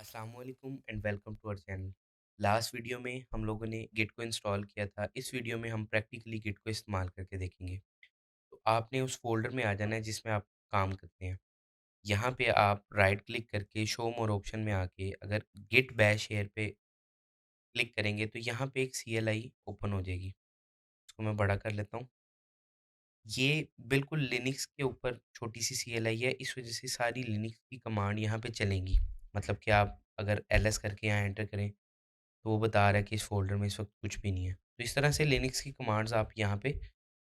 अस्सलामुअलैकुम and welcome to our channel. Last video में हम लोगों ने गिट को इंस्टॉल किया था। इस वीडियो में हम प्रैक्टिकली गिट को इस्तेमाल करके देखेंगे। तो आपने उस फ़ोल्डर में आ जाना है जिसमें आप काम करते हैं। यहाँ पे आप राइट क्लिक करके शो मोर ऑप्शन में आके अगर गिट बैश हियर पे क्लिक करेंगे तो यहाँ पे एक सीएलआई ओपन हो जाएगी। इसको मैं बड़ा कर लेता हूँ। ये बिल्कुल लिनक्स के ऊपर छोटी-सी सीएलआई है, इस वज़ह से सारी लिनक्स की कमांड यहाँ पे चलेंगी। मतलब कि आप अगर एलएस करके यहाँ एंटर करें तो वो बता रहा है कि इस फ़ोल्डर में इस वक़्त कुछ भी नहीं है। तो इस तरह से लिनक्स की कमांड्स आप यहाँ पे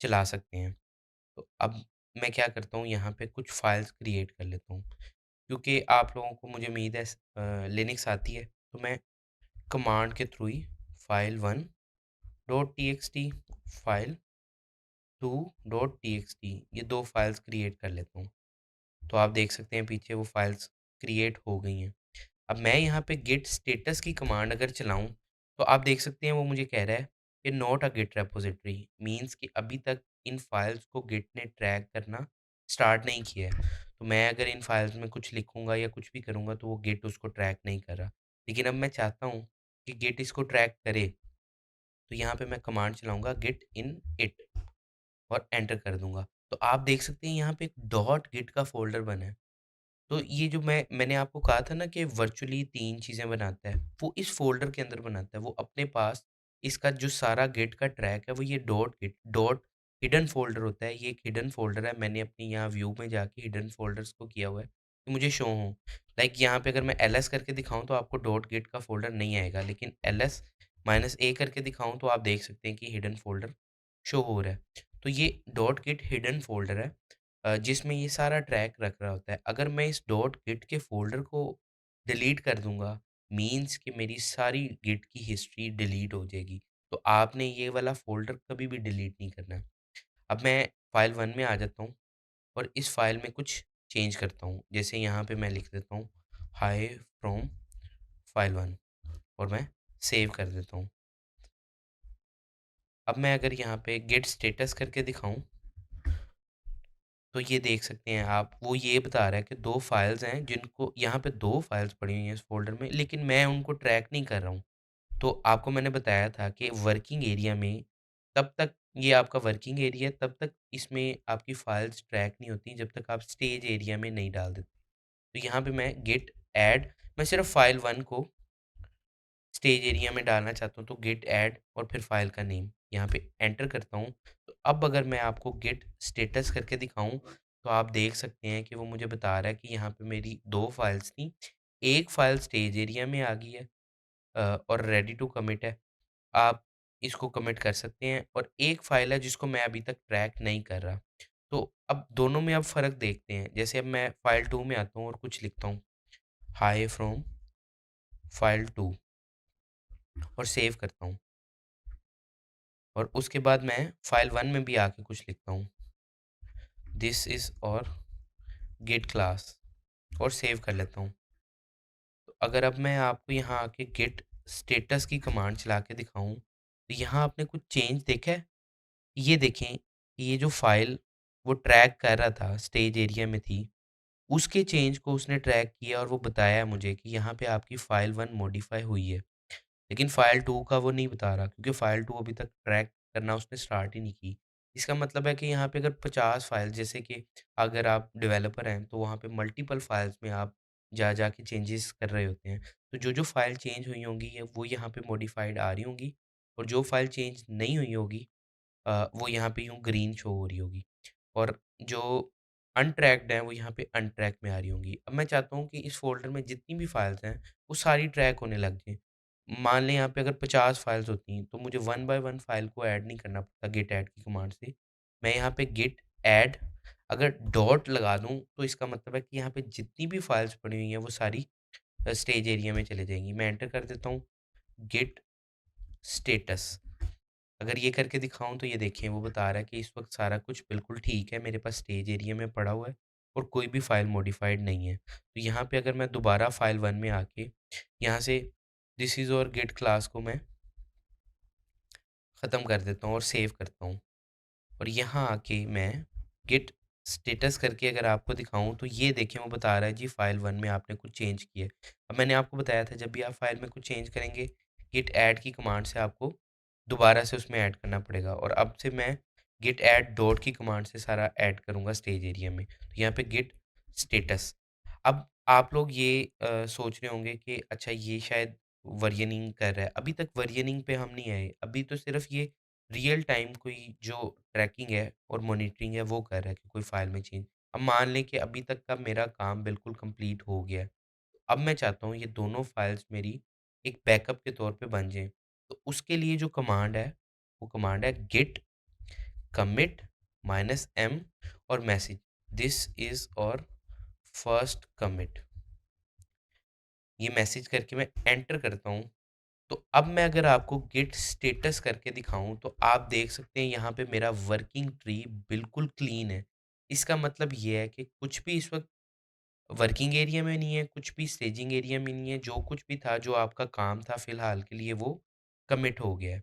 चला सकते हैं। तो अब मैं क्या करता हूँ यहाँ पे कुछ फ़ाइल्स क्रिएट कर लेता हूँ। क्योंकि आप लोगों को मुझे उम्मीद है लिनक्स आती है, तो मैं कमांड के थ्रू ही file1 dot TXT, file2 dot TXT ये 2 फ़ाइल्स क्रिएट कर लेता हूँ। तो आप देख सकते हैं पीछे वो फ़ाइल्स क्रिएट हो गई हैं। अब मैं यहाँ पे गिट स्टेटस की कमांड अगर चलाऊँ, तो आप देख सकते हैं वो मुझे कह रहा है कि not a git repository means कि अभी तक इन फाइल्स को गिट ने ट्रैक करना स्टार्ट नहीं किया है। तो मैं अगर इन फाइल्स में कुछ लिखूँगा या कुछ भी करूँगा तो वो गिट उसको ट्रैक नहीं कर रहा। लेकिन अब मैं चाहता हूँ कि गिट इसको ट्रैक करे, तो यहाँ पे मैं कमांड चलाऊँगा गिट इन इट और एंटर कर दूँगा। तो आप देख सकते हैं यहाँ पे एक डॉट गिट का फ़ोल्डर बना है। तो ये जो मैंने आपको कहा था ना कि वर्चुअली 3 चीज़ें बनाता है, वो इस फ़ोल्डर के अंदर बनाता है। वो अपने पास इसका जो सारा गिट का ट्रैक है, वो ये डॉट हिडन फ़ोल्डर होता है। ये एक हिडन फ़ोल्डर है। मैंने अपनी यहाँ व्यू में जाके हिडन फ़ोल्डर्स को किया हुआ है, कि मुझे शो हों। लाइक यहाँ पे अगर मैं एलएस करके दिखाऊँ, तो आपको डॉट गिट का फ़ोल्डर नहीं आएगा, लेकिन एलएस माइनस ए करके दिखाऊँ, तो आप देख सकते हैं कि हिडन फ़ोल्डर शो हो रहा है। तो ये डॉट गिट हिडन फ़ोल्डर है। जिसमें ये सारा ट्रैक रख रहा होता है। अगर मैं इस डॉट गिट के फ़ोल्डर को डिलीट कर दूँगा, मीन्स कि मेरी सारी गिट की हिस्ट्री डिलीट हो जाएगी। तो आपने ये वाला फ़ोल्डर कभी भी डिलीट नहीं करना है। अब मैं फ़ाइल 1 में आ जाता हूँ और इस फ़ाइल में कुछ चेंज करता हूँ। जैसे यहाँ पे मैं लिख देता हूँ हाय फ्रॉम फ़ाइल 1 और मैं सेव कर देता हूँ। अब मैं अगर यहाँ पे गेट स्टेटस करके दिखाऊँ, तो ये देख सकते हैं आप, वो ये बता रहा है कि 2 फाइल्स हैं जिनको यहाँ पे 2 फाइल्स पड़ी हुई हैं इस फ़ोल्डर में, लेकिन मैं उनको ट्रैक नहीं कर रहा हूँ। तो आपको मैंने बताया था कि वर्किंग एरिया में तब तक ये आपका वर्किंग एरिया है, तब तक इसमें आपकी फाइल्स ट्रैक नहीं होती जब तक आप स्टेज एरिया में नहीं डाल देते। तो यहाँ पे मैं गेट ऐड मैं सिर्फ़ फाइल 1 को स्टेज एरिया में डालना चाहता हूँ, तो गिट ऐड और फिर फाइल का नेम यहाँ पे एंटर करता हूँ। तो अब अगर मैं आपको गिट स्टेटस करके दिखाऊँ, तो आप देख सकते हैं कि वो मुझे बता रहा है कि यहाँ पे मेरी 2 फाइल्स थी। एक फाइल स्टेज एरिया में आ गई है और रेडी टू कमिट है। आप इसको कमिट कर सकते हैं, और एक फाइल है जिसको मैं अभी तक ट्रैक नहीं कर रहा। तो अब दोनों में अब फ़र्क देखते हैं। जैसे अब मैं फाइल 2 में आता हूँ और कुछ लिखता हूँ, हाय फ्रॉम फाइल 2 और सेव करता हूँ। और उसके बाद मैं फाइल 1 में भी आके कुछ लिखता हूँ, दिस इज़ और गेट क्लास और सेव कर लेता हूँ। तो अगर अब मैं आपको यहाँ आके गेट स्टेटस की कमांड चला के दिखाऊँ, तो यहाँ आपने कुछ चेंज देखा है? ये देखें कि ये जो फ़ाइल वो ट्रैक कर रहा था, स्टेज एरिया में थी, उसके चेंज को उसने ट्रैक किया और वो बताया मुझे कि यहाँ पे आपकी फ़ाइल 1 मॉडिफ़ाई हुई है। लेकिन फ़ाइल 2 का वो नहीं बता रहा, क्योंकि फ़ाइल 2 अभी तक ट्रैक करना उसने स्टार्ट ही नहीं की। इसका मतलब है कि यहाँ पे अगर 50 फ़ाइल, जैसे कि अगर आप डेवलपर हैं, तो वहाँ पे मल्टीपल फ़ाइल्स में आप जा के चेंजेस कर रहे होते हैं। तो जो-जो फ़ाइल चेंज हुई होंगी ये वो यहाँ पे मॉडिफ़ाइड आ रही होंगी, और जो फ़ाइल चेंज नहीं हुई होगी वो यहाँ पे यूँ ग्रीन शो हो रही होगी, और जो अनट्रैक्ड हैं वो यहाँ पे अनट्रैक में आ रही होंगी। अब मैं चाहता हूँ कि इस फ़ोल्डर में जितनी भी फ़ाइल्स हैं, वो सारी ट्रैक होने लग जाएँ। मान लें यहाँ पे अगर 50 फाइल्स होती हैं, तो मुझे 1 बाय 1 फाइल को ऐड नहीं करना पड़ता गिट ऐड की कमांड से। मैं यहाँ पे गिट ऐड अगर डॉट लगा दूँ, तो इसका मतलब है कि यहाँ पे जितनी भी फाइल्स पड़ी हुई हैं, वो सारी स्टेज एरिया में चली जाएँगी। मैं एंटर कर देता हूँ, गिट स्टेटस। अगर ये करके दिखाऊँ, तो ये देखिए वो बता रहा है कि इस वक़्त सारा कुछ बिल्कुल ठीक है, मेरे पास स्टेज एरिया में पड़ा हुआ है और कोई भी फाइल मॉडिफाइड नहीं है। तो यहाँ पे अगर मैं दोबारा फाइल 1 में आके यहाँ से दिस इज़ और गेट क्लास को मैं ख़त्म कर देता हूँ और सेव करता हूँ, और यहाँ आके मैं गिट स्टेटस करके अगर आपको दिखाऊँ तो ये देखिए वो बता रहा है जी फ़ाइल 1 में आपने कुछ चेंज किया है। अब मैंने आपको बताया था जब भी आप फ़ाइल में कुछ चेंज करेंगे, गिट ऐड की कमांड से आपको दोबारा से उसमें ऐड करना पड़ेगा और अब से मैं गिट ऐड डॉट की कमांड से सारा ऐड करूँगा स्टेज एरिया में। तो यहाँ पे गिट स्टेटस। अब आप लोग ये सोच रहे होंगे कि अच्छा ये शायद वर्जनिंग कर रहा है। अभी तक वर्जनिंग पे हम नहीं आए। अभी तो सिर्फ़ ये रियल टाइम कोई जो ट्रैकिंग है और मॉनिटरिंग है वो कर रहा है कि कोई फ़ाइल में चेंज। अब मान लें कि अभी तक का मेरा काम बिल्कुल कंप्लीट हो गया है। अब मैं चाहता हूँ ये दोनों फ़ाइल्स मेरी एक बैकअप के तौर पे बन जाएँ। तो उसके लिए जो कमांड है, वो कमांड है गिट कमिट -m और मैसेज दिस इज़ और फर्स्ट कमिट। ये मैसेज करके मैं एंटर करता हूँ। तो अब मैं अगर आपको गिट स्टेटस करके दिखाऊँ तो आप देख सकते हैं यहाँ पे मेरा वर्किंग ट्री बिल्कुल क्लीन है। इसका मतलब ये है कि कुछ भी इस वक़्त वर्किंग एरिया में नहीं है, कुछ भी स्टेजिंग एरिया में नहीं है, जो कुछ भी था, जो आपका काम था फ़िलहाल के लिए वो कमिट हो गया है।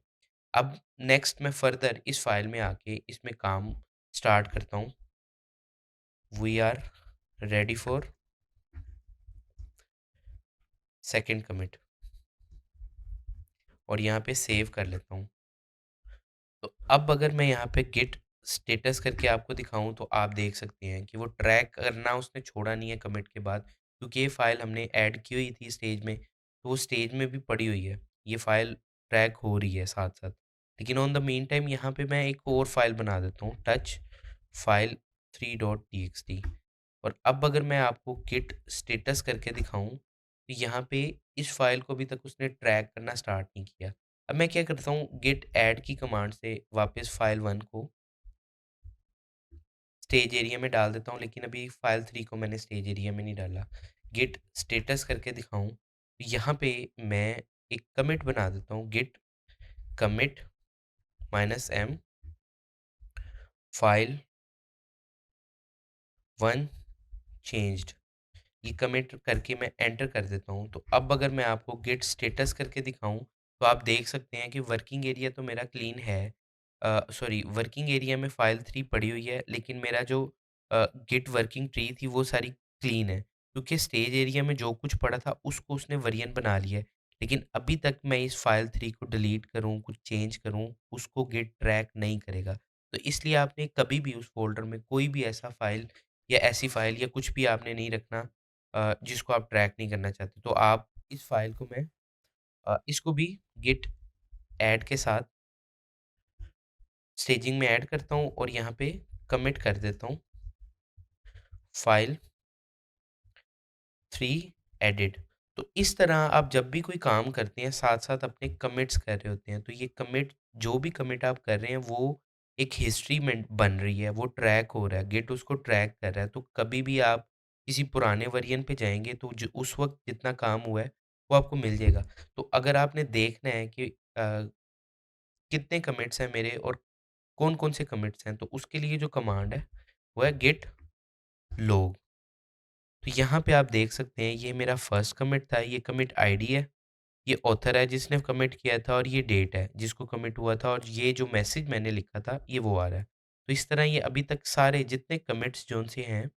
अब नेक्स्ट मैं फ़र्दर इस फ़ाइल में आके इसमें काम स्टार्ट करता हूँ। We are ready for second commit और यहाँ पे सेव कर लेता हूँ। तो अब अगर मैं यहाँ पे गिट स्टेटस करके आपको दिखाऊँ तो आप देख सकते हैं कि वो ट्रैक करना उसने छोड़ा नहीं है कमिट के बाद क्योंकि ये फ़ाइल हमने ऐड की हुई थी स्टेज में, तो वो स्टेज में भी पड़ी हुई है। ये फ़ाइल ट्रैक हो रही है साथ-साथ। लेकिन ऑन द मीन टाइम यहाँ पे मैं एक और फ़ाइल बना देता हूँ टच फ़ाइल 3.txt और अब अगर मैं आपको गिट स्टेटस करके दिखाऊँ, तो यहाँ पे इस फ़ाइल को अभी तक उसने ट्रैक करना स्टार्ट नहीं किया। अब मैं क्या करता हूँ गिट ऐड की कमांड से वापस फ़ाइल 1 को स्टेज एरिया में डाल देता हूँ, लेकिन अभी फ़ाइल 3 को मैंने स्टेज एरिया में नहीं डाला। गिट स्टेटस करके दिखाऊँ, तो यहाँ पे मैं एक कमिट बना देता हूँ git commit -m file 1 changed. ये कमिट करके मैं एंटर कर देता हूँ। तो अब अगर मैं आपको गिट स्टेटस करके दिखाऊँ, तो आप देख सकते हैं कि वर्किंग एरिया तो मेरा क्लीन है। सॉरी वर्किंग एरिया में फ़ाइल 3 पड़ी हुई है, लेकिन मेरा जो गिट वर्किंग ट्री थी वो सारी क्लीन है। क्योंकि स्टेज एरिया में जो कुछ पड़ा था उसको उसने वेरिएंट बना लिया है। लेकिन अभी तक मैं इस फ़ाइल 3 को डिलीट करूँ, कुछ चेंज करूँ, उसको गिट ट्रैक नहीं करेगा। तो इसलिए आपने कभी भी उस फ़ोल्डर में कोई भी ऐसा फ़ाइल या ऐसी फ़ाइल या कुछ भी आपने नहीं रखना जिसको आप ट्रैक नहीं करना चाहते। तो आप इस फ़ाइल को मैं इसको भी गिट ऐड के साथ स्टेजिंग में ऐड करता हूँ और यहाँ पे कमिट कर देता हूँ फ़ाइल 3 एडिट। तो इस तरह आप जब भी कोई काम करते हैं, साथ-साथ अपने कमिट्स कर रहे होते हैं। तो ये कमिट जो भी कमिट आप कर रहे हैं, वो एक हिस्ट्री में बन रही है, वो ट्रैक हो रहा है, गिट उसको ट्रैक कर रहा है। तो कभी भी आप किसी पुराने वर्ज़न पे जाएँगे, तो ज उस वक़्त जितना काम हुआ है, वो आपको मिल जाएगा। तो अगर आपने देखना है कि कितने कमिट्स हैं मेरे और कौन-कौन से कमिट्स हैं, तो उसके लिए जो कमांड है, वो है गिट लॉग। तो यहाँ पे आप देख सकते हैं ये मेरा फर्स्ट कमिट था, ये कमिट आईडी है, ये ऑथर है जिसने कमिट किया था और ये डेट है जिसको कमिट हुआ था और ये जो मैसेज मैंने लिखा था ये वो आ रहा है। तो इस तरह ये अभी तक सारे जितने कमिट्स जोन से हैं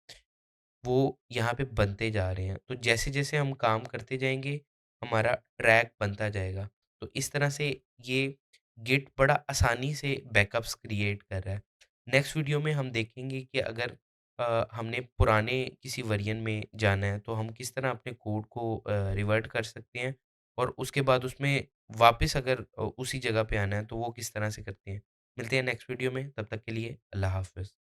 वो यहाँ पे बनते जा रहे हैं। तो जैसे-जैसे हम काम करते जाएँगे, हमारा ट्रैक बनता जाएगा। तो इस तरह से ये गिट बड़ा आसानी से बैकअप्स क्रिएट कर रहा है। नेक्स्ट वीडियो में हम देखेंगे कि अगर हमने पुराने किसी वर्ज़न में जाना है, तो हम किस तरह अपने कोड को रिवर्ट कर सकते हैं और उसके बाद उसमें वापस अगर उसी जगह पे आना है, तो वो किस तरह से करते हैं। मिलते हैं नेक्स्ट वीडियो में, तब तक के लिए अल्लाह हाफ़िज़।